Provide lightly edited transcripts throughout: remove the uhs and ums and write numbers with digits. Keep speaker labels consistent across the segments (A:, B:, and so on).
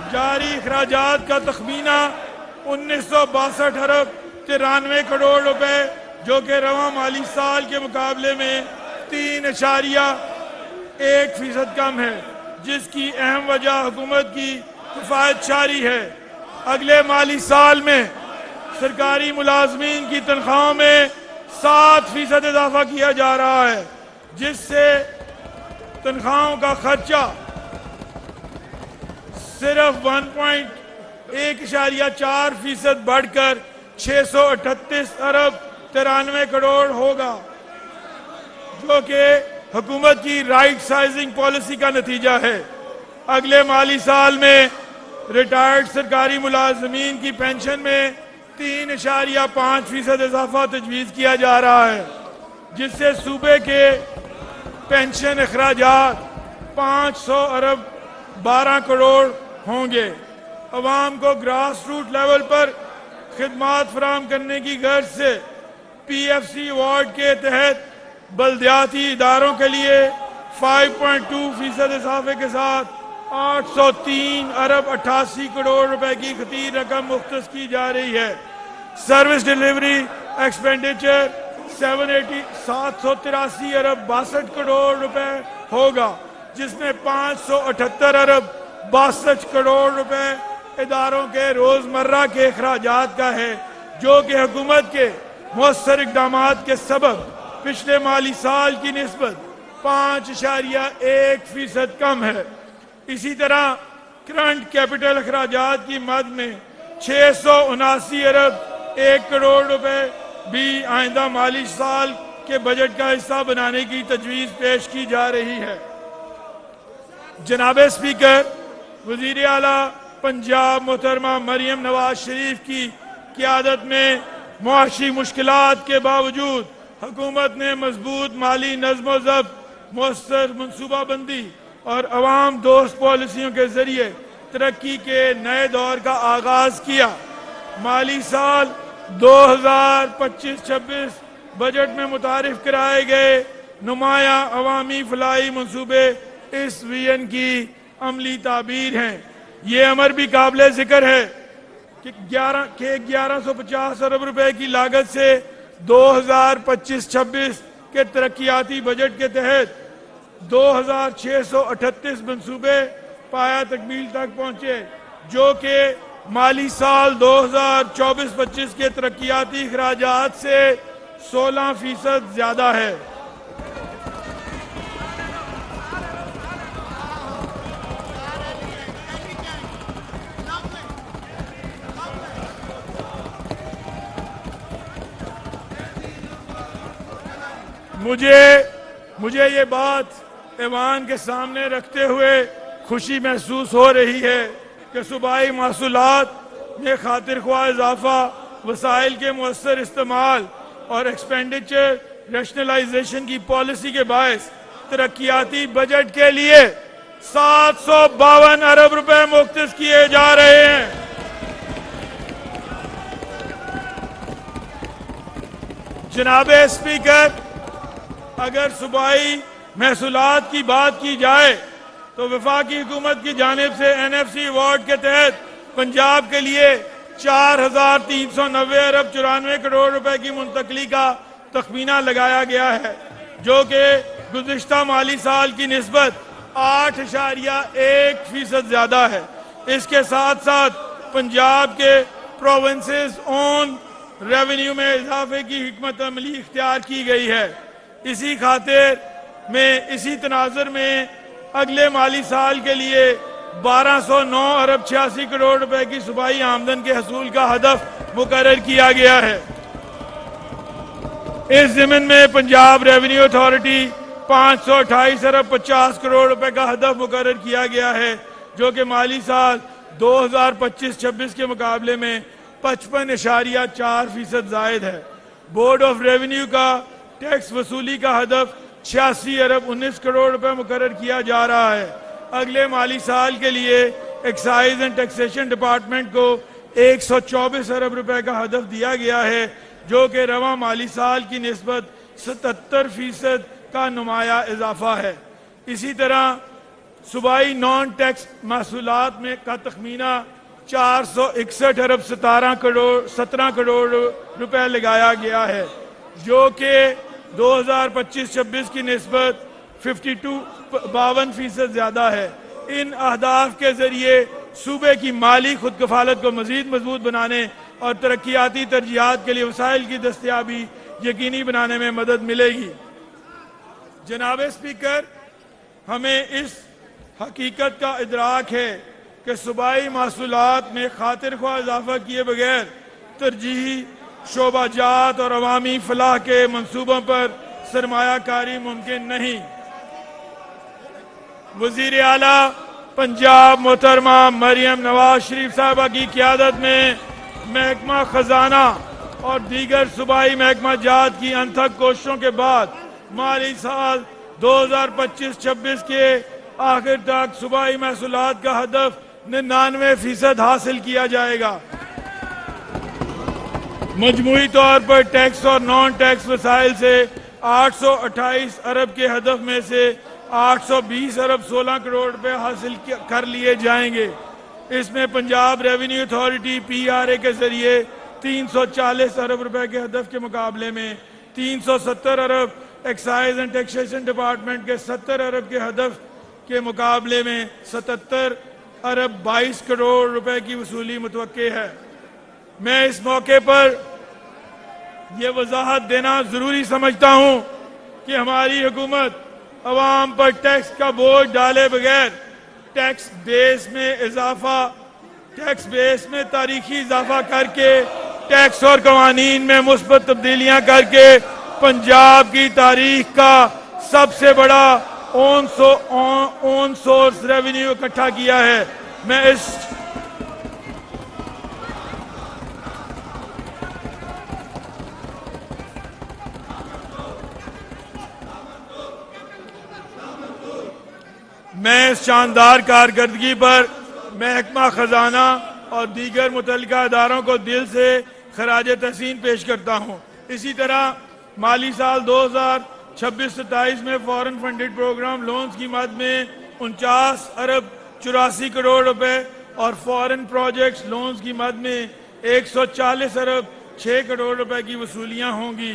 A: जारी अखराजात का तखमीना 1962 अरब 93 करोड़ रुपए, जो कि रवां माली साल के मुकाबले में 3.1% कम है, जिसकी अहम वजह हुकूमत की किफायतशारी है। अगले माली साल में सरकारी मुलाजमीन की तनख्वाहों में 7% इजाफा किया जा रहा है, जिससे तनख्वाहों का खर्चा सिर्फ 1.4% बढ़कर 638 अरब 93 करोड़ होगा, जो कि हुकूमत की राइट साइजिंग पॉलिसी का नतीजा है। अगले माली साल में रिटायर्ड सरकारी मुलाजमीन की पेंशन में 3.5% इजाफा तजवीज़ किया जा रहा है, जिससे सूबे के पेंशन अखराजात 500 अरब 12 करोड़ होंगे। अवाम को ग्रास रूट लेवल पर खिदमात फराहम करने की गर्ज से PFC अवार्ड के तहत बल्दियाती इदारों के लिए 5.2% इजाफे के साथ 803 अरब 88 करोड़ रुपए की खतीर रकम मुख्तस की जा रही है। सर्विस डिलीवरी एक्सपेंडिचर 783 अरब 62 करोड़ रुपए होगा, जिसमें 578 अरब 62 करोड़ रुपए इदारों के रोजमर्रा के अखराजात का है, जो कि हुकूमत के मौसर इक़दामात के सबब पिछले माली साल की निस्बत 5.1% कम है। इसी तरह करंट कैपिटल अखराजात की मद में 679 अरब 1 करोड़ रुपए भी आइंदा माली साल के बजट का हिस्सा बनाने की तजवीज़ पेश की जा रही है। जनाब स्पीकर, वज़ीर आला पंजाब मोहतरमा मरियम नवाज शरीफ की क़यादत में मुआशी मुश्किलात के बावजूद हुकूमत ने मजबूत माली नज़्म व ज़ब्त, मौसर मनसूबाबंदी और अवाम दोस्त पॉलिसियों के जरिए तरक्की के नए दौर का आगाज किया। माली साल 2025-26 बजट में मुतारिफ कराए गए नुमाया अवामी फलाई मनसूबे इस विजन की अमली ताबीर हैं। ये अमर भी काबिल जिक्र है कि 1150 अरब रुपए की लागत से 2025-26 के तरक्याती बजट के तहत 2638 मनसूबे पाया तकमील तक पहुंचे, जो कि माली साल 2024-25 के तरक्याती अखराजात से 16% ज्यादा है। मुझे ये बात ऐवान के सामने रखते हुए खुशी महसूस हो रही है कि सूबाई महसूलात में खातिर ख्वाह इजाफा, वसाइल के मुअस्सर इस्तेमाल और एक्सपेंडिचर रैशनलाइजेशन की पॉलिसी के बायस तरक्याती बजट के लिए 752 अरब रुपए मुख्तस किए जा रहे हैं। जनाब स्पीकर, अगर सूबाई महसूलात की बात की जाए तो वफाकी हुकूमत की जानिब से NFC अवार्ड के तहत पंजाब के लिए 4,390 अरब 94 करोड़ रुपए की मुंतकली का तखमीना लगाया गया है, जो कि गुज़िश्ता माली साल की निस्बत 8.1% ज्यादा है। इसके साथ साथ पंजाब के प्रोविंसेस ओन रेवेन्यू में इजाफे की हिकमत अमली इख्तियार की गई है। इसी खातिर में इसी तनाजर में अगले माली साल के लिए 1209 अरब 86 करोड़ रुपए की सूबाई आमदन के हसूल का हदफ मुकर्रर किया गया है। इस ज़मीन में पंजाब रेवेन्यू अथॉरिटी 528 अरब 50 करोड़ रुपए का हदफ मुकर्रर किया गया है, जो कि माली साल 2025-26 के मुकाबले में 55.4% जायद है। बोर्ड ऑफ रेवेन्यू का टैक्स वसूली का हदफ 86 अरब 19 करोड़ रुपए मुकर्रर किया जा रहा है। अगले माली साल के लिए एक्साइज एंड टैक्सेशन डिपार्टमेंट को 124 अरब रुपए का हदफ दिया गया है, जो कि रवां माली साल की निस्बत 77% का नुमाया इजाफा है। इसी तरह सूबाई नॉन टैक्स महसूलात में का तखमीना 461 अरब 17 करोड़ रुपए लगाया गया है, जो कि 2025-26 की निस्बत 52% ज्यादा है। इन अहदाफ के जरिए सूबे की माली खुद कफालत को मजीद मजबूत बनाने और तरक्याती तरजीहात के लिए वसाइल की दस्तियाबी यकीनी बनाने में मदद मिलेगी। जनाब स्पीकर, हमें इस हकीकत का इदराक है कि सूबाई महसूलात में खातिर ख्वाह इजाफा किए बगैर तरजीही शोबाजात और अवामी फलाह के मनसूबों पर सरमायाकारी मुमकिन नहीं। वजीर आला पंजाब मोहतरमा मरियम नवाज शरीफ साहबा की क़यादत में महकमा खजाना और दीगर सूबाई महकमा जात की अनथक कोशिशों के बाद माली साल 2025-26 के आखिर तक सूबाई महसूलात का हदफ 99% हासिल किया जाएगा। मजमूई तौर पर टैक्स और नॉन टैक्स वसाइल से 828 अरब के हदफ में से 820 अरब 16 करोड़ रुपए हासिल कर लिए जाएंगे। इसमें पंजाब रेवेन्यू अथॉरिटी PRA के जरिए 340 अरब रुपए के हदफ के मुकाबले में 370 अरब, एक्साइज एंड टैक्सेशन डिपार्टमेंट के 70 अरब के हदफ के मुकाबले में 77 अरब 22 करोड़ रुपए की वसूली मुतवक्के है। मैं इस मौके पर यह वजाहत देना जरूरी समझता हूं कि हमारी हुकूमत अवाम पर टैक्स का बोझ डाले बगैर टैक्स बेस में तारीखी इजाफा करके टैक्स और कवानीन में मुस्बत तब्दीलियां करके पंजाब की तारीख का सबसे बड़ा ऑन सोर्स रेवेन्यू इकट्ठा किया है। मैं इस शानदार कारकर्दगी पर महकमा खजाना और दीगर मुतल्लिका अदारों को दिल से खराज तहसीन पेश करता हूँ। इसी तरह माली साल 2026-27 में फॉरेन फंडेड प्रोग्राम लोन्स की मद में 49 अरब 84 करोड़ रुपए और फॉरेन प्रोजेक्ट्स लोन्स की मद में 140 अरब 6 करोड़ रुपए की वसूलियां होंगी।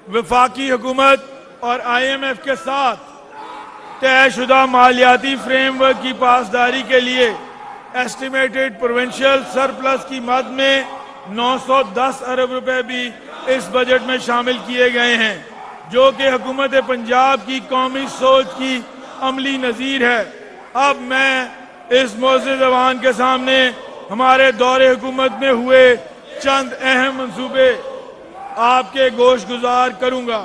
A: वफाकी हुकूमत और IMF के साथ तयशुदा मालियाती फ्रेमवर्क की पासदारी के लिए एस्टिमेटेड प्रोविंशियल सरप्लस की मद में 910 अरब रुपए भी इस बजट में शामिल किए गए हैं, जो कि हुकूमत पंजाब की कौमी सोच की अमली नज़ीर है। अब मैं इस मोअज़्ज़ज़ अवान के सामने हमारे दौरे हुकूमत में हुए चंद अहम मंसूबे आपके गोश गुजार करूंगा।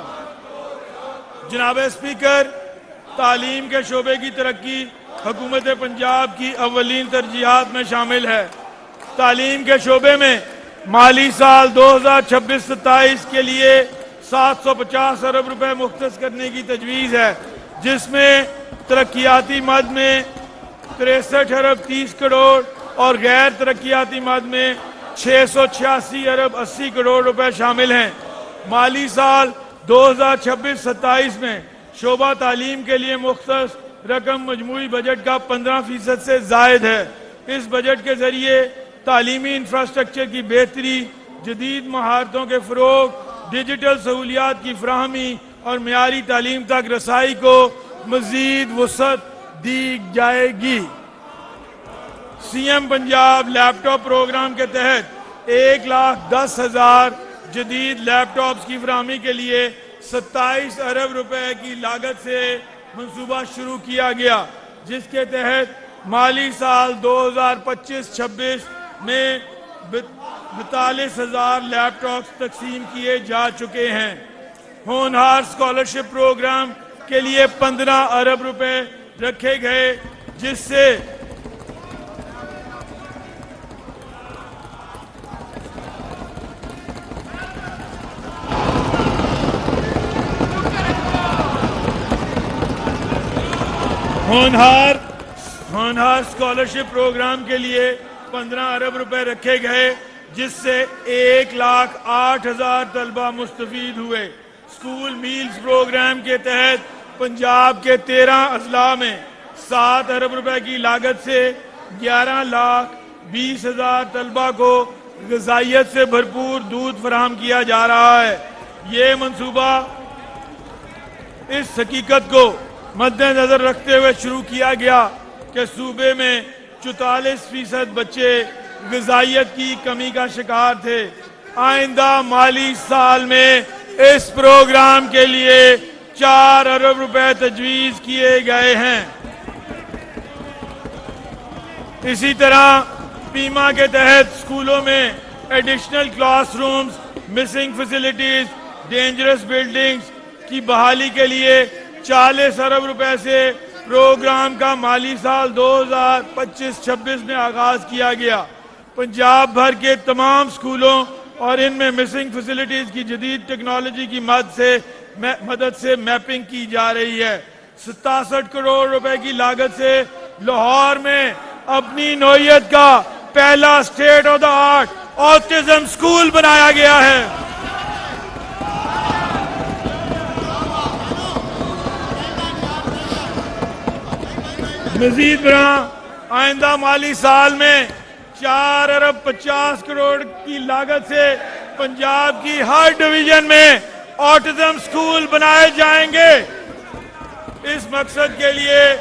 A: जनाब स्पीकर, तालीम के शोबे की तरक्की हुकूमत पंजाब की अव्वलीन तरजीहात में शामिल है। तालीम के शोबे में माली साल 2026-27 के लिए 750 अरब रुपए मुख्तस करने की तजवीज़ है, जिसमें तरक्याती मद में 63 अरब 30 करोड़ और गैर तरक्याती मद में 686 अरब 80 करोड़ रुपए शामिल हैं। माली साल 2026-27 में शोबा तालीम के लिए मुख्तस रकम मजमूई बजट का 15% से जायद है। इस बजट के जरिए तालीमी इंफ्रास्ट्रक्चर की बेहतरी, जदीद महारतों के फरोग, डिजिटल सहूलियात की फराहमी और मियारी तालीम तक रसाई को मजीद वसअत दी जाएगी। CM पंजाब लैपटॉप प्रोग्राम के तहत 1,10,000 जदीद लैपटॉप्स की फराहमी के लिए 27 अरब रुपए की लागत से मंसूबा शुरू किया गया, जिसके तहत माली साल 2025-26 में 42,000 लैपटॉप्स तकसीम किए जा चुके हैं। होनहार स्कॉलरशिप प्रोग्राम के लिए 15 अरब रुपए रखे गए, जिससे होनहार स्कॉलरशिप प्रोग्राम के लिए 15 अरब रुपए रखे गए, जिससे 1,08,000 तलबा मुस्तफीद हुए। स्कूल मील्स प्रोग्राम के तहत पंजाब के 13 अजला में 7 अरब रुपए की लागत से 11,20,000 तलबा को ग़िज़ाइयत से भरपूर दूध फराहम किया जा रहा है। ये मंसूबा इस हकीकत को मद्देनजर रखते हुए शुरू किया गया कि सूबे में 44% बच्चे ग़िज़ाइयत की कमी का शिकार थे। आइंदा माली साल में इस प्रोग्राम के लिए 4 अरब रुपए तजवीज़ किए गए हैं। इसी तरह पीमा के तहत स्कूलों में additional classrooms, missing facilities, dangerous buildings की बहाली के लिए 40 अरब रुपए से प्रोग्राम का माली साल 2025-26 में आगाज किया गया। पंजाब भर के तमाम स्कूलों और इनमें मिसिंग फैसिलिटीज की जदीद टेक्नोलॉजी की मदद से मैपिंग की जा रही है। 67 करोड़ रुपए की लागत से लाहौर में अपनी नौइयत का पहला state of the art autism school बनाया गया है। मजीद बड़ा आइंदा माली साल में 4 अरब 50 करोड़ की लागत से पंजाब की हर डिवीजन में ऑटिज्म स्कूल बनाए जाएंगे। इस मकसद के लिए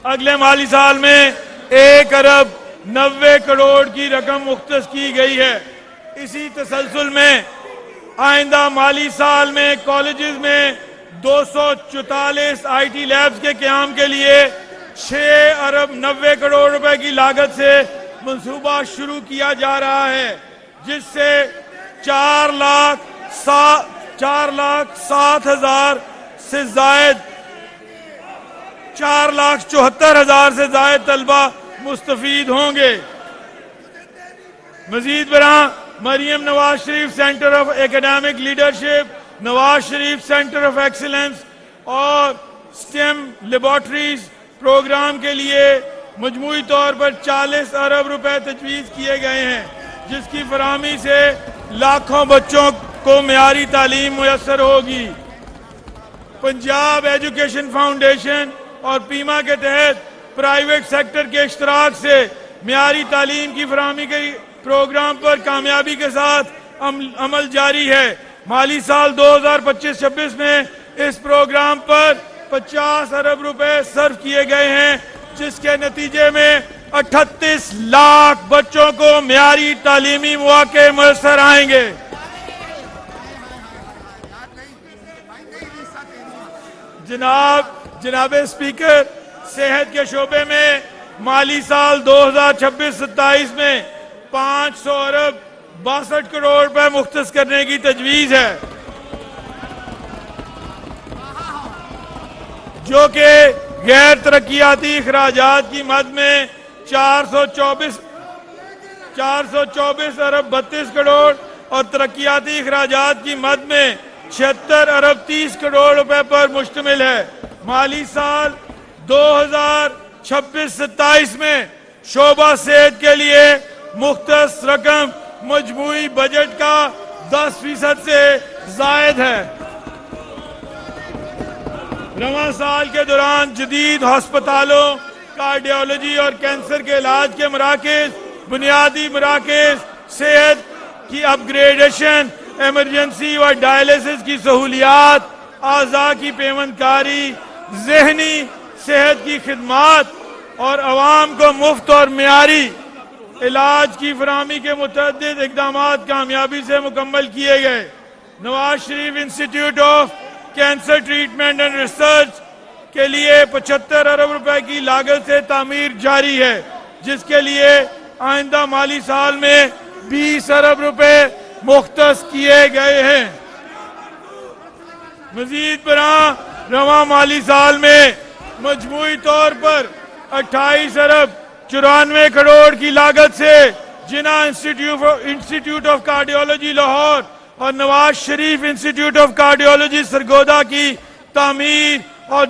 A: अगले माली साल में 1 अरब 90 करोड़ की रकम मुख्तस की गई है। इसी तसलसल में आइंदा माली साल में कॉलेजेस में 244 IT लैब्स के क़याम के लिए 6 अरब 90 करोड़ रुपए की लागत से मंसूबा शुरू किया जा रहा है, जिससे 4,07,000 से जायद 4,74,000 से जायद तलबा मुस्तफीद होंगे। मजीद बरा Maryam Nawaz Sharif centre of academic leadership, Nawaz Sharif centre of excellence और स्टेम लेबोरेटरीज प्रोग्राम के लिए मजमूई तौर पर 40 अरब रुपए तजवीज़ किए गए हैं, जिसकी फराहमी से लाखों बच्चों को मेयारी तालीम मुयस्सर होगी। पंजाब एजुकेशन फाउंडेशन और पीमा के तहत प्राइवेट सेक्टर के इश्तराक से मेयारी तालीम की फराहमी के प्रोग्राम पर कामयाबी के साथ अमल जारी है। माली साल 2025-26 में इस प्रोग्राम पर 50 अरब रुपए सर्व किए गए हैं, जिसके नतीजे में 38 लाख बच्चों को मेयारी तालीमी मौके मुयस्सर आएंगे। जनाब स्पीकर, सेहत के शोबे में माली साल 2026-27 में 500 अरब 62 करोड़ रुपए मुख्तस करने की तजवीज है, जो कि गैर तरक्याती अखराजात की मद में 424 अरब 32 करोड़ और तरक्याती अखराजात की मद में 76 अरब 30 करोड़ रुपए पर मुश्तमिल है। माली साल 2026-27 में शोबा सेहत के लिए मुख्तस रकम मजमूई बजट का 10% से जायद है। रवां साल के दौरान जदीद हस्पतालों, कार्डियोलॉजी और कैंसर के इलाज के मराकज़, बुनियादी मराकज़, सेहत की अपग्रेडेशन, इमरजेंसी और डायलिसिस की सहूलियात, आज़ा की पेवंदकारी, जहनी सेहत की खिदमात और अवाम को मुफ्त और मेयारी इलाज की फराहमी के मुतअद्दिद इक़दामात कामयाबी से मुकम्मल किए गए। Nawaz Sharif institute of cancer treatment and research के लिए 75 अरब रुपए की लागत से तामीर जारी है, जिसके लिए आइंदा माली साल में 20 अरब रुपए मुख्तस किए गए हैं। मजीद बरा रवां माली साल में मजमूई तौर पर 28 अरब 94 करोड़ की लागत से जिना इंस्टीट्यूट ऑफ कार्डियोलॉजी लाहौर और Nawaz Sharif institute of cardiology Sargodha की तामीर